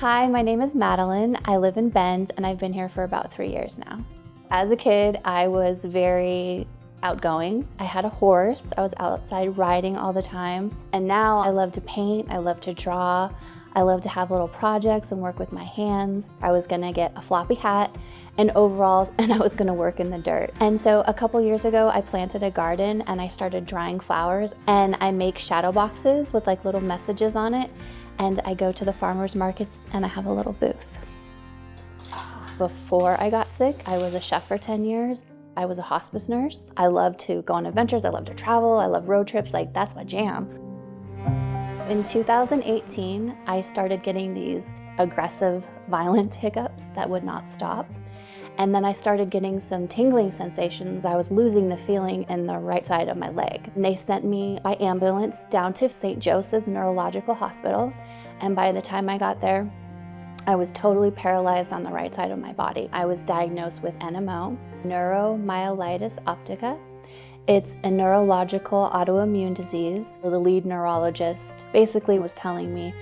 Hi, my name is Madeline. I live in Bend and I've been here for about 3 years now. As a kid, I was very outgoing. I had a horse. I was outside riding all the time. And now I love to paint. I love to draw. I love to have little projects and work with my hands. I was gonna get a floppy hat and overalls, and I was gonna work in the dirt. And so a couple years ago, I planted a garden and I started drying flowers, and I make shadow boxes with like little messages on it. And I go to the farmers markets and I have a little booth. Before I got sick, I was a chef for 10 years. I was a hospice nurse. I love to go on adventures. I love to travel. I love road trips. Like, that's my jam. In 2018, I started getting these aggressive, violent hiccups that would not stop. And then I started getting some tingling sensations. I was losing the feeling in the right side of my leg. And they sent me by ambulance down to St. Joseph's Neurological Hospital. And by the time I got there, I was totally paralyzed on the right side of my body. I was diagnosed with NMO, neuromyelitis optica. It's a neurological autoimmune disease. The lead neurologist basically was telling me,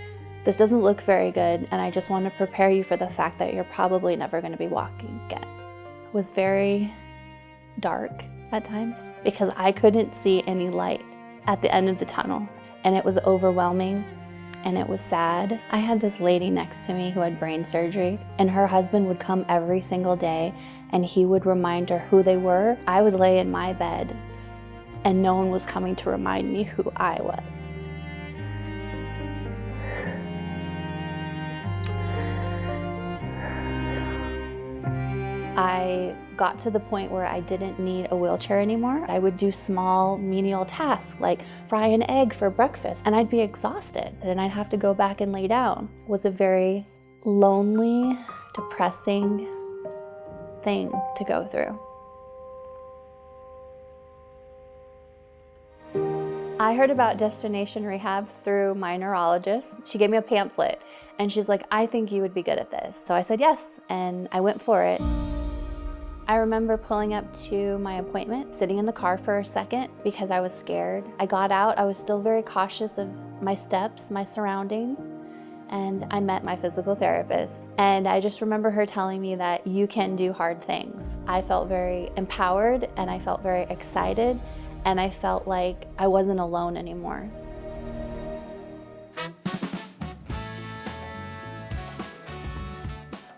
this doesn't look very good, and I just want to prepare you for the fact that you're probably never going to be walking again. It was very dark at times because I couldn't see any light at the end of the tunnel, and it was overwhelming and it was sad. I had this lady next to me who had brain surgery, and her husband would come every single day and he would remind her who they were. I would lay in my bed and no one was coming to remind me who I was. I got to the point where I didn't need a wheelchair anymore. I would do small menial tasks like fry an egg for breakfast, and I'd be exhausted and I'd have to go back and lay down. It was a very lonely, depressing thing to go through. I heard about Destination Rehab through my neurologist. She gave me a pamphlet and she's like, I think you would be good at this. So I said yes, and I went for it. I remember pulling up to my appointment, sitting in the car for a second because I was scared. I got out, I was still very cautious of my steps, my surroundings, and I met my physical therapist. And I just remember her telling me that you can do hard things. I felt very empowered and I felt very excited, and I felt like I wasn't alone anymore.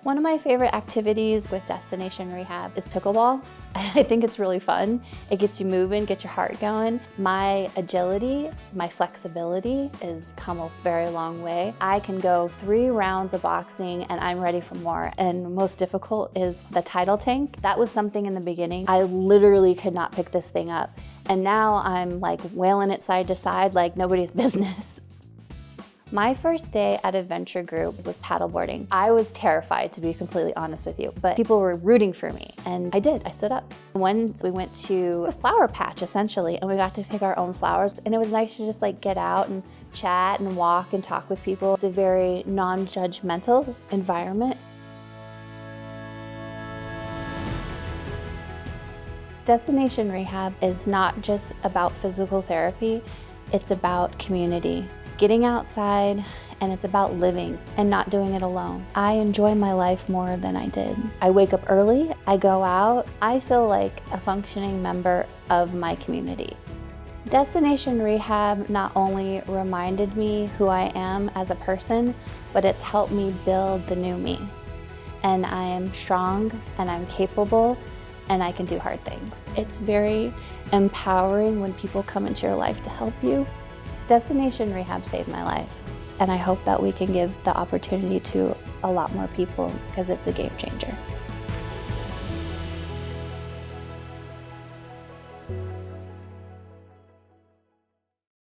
One of my favorite activities with Destination Rehab is pickleball. I think it's really fun. It gets you moving, gets your heart going. My agility, my flexibility has come a very long way. I can go 3 rounds of boxing and I'm ready for more. And most difficult is the tidal tank. That was something in the beginning. I literally could not pick this thing up. And now I'm like wailing it side to side like nobody's business. My first day at Adventure Group was paddleboarding. I was terrified, to be completely honest with you, but people were rooting for me, and I did. I stood up. Once we went to a flower patch, essentially, and we got to pick our own flowers, and it was nice to just like get out and chat and walk and talk with people. It's a very non-judgmental environment. Destination Rehab is not just about physical therapy, it's about community. Getting outside, and it's about living and not doing it alone. I enjoy my life more than I did. I wake up early, I go out, I feel like a functioning member of my community. Destination Rehab not only reminded me who I am as a person, but it's helped me build the new me. And I am strong, and I'm capable, and I can do hard things. It's very empowering when people come into your life to help you. Destination Rehab saved my life, and I hope that we can give the opportunity to a lot more people because it's a game changer.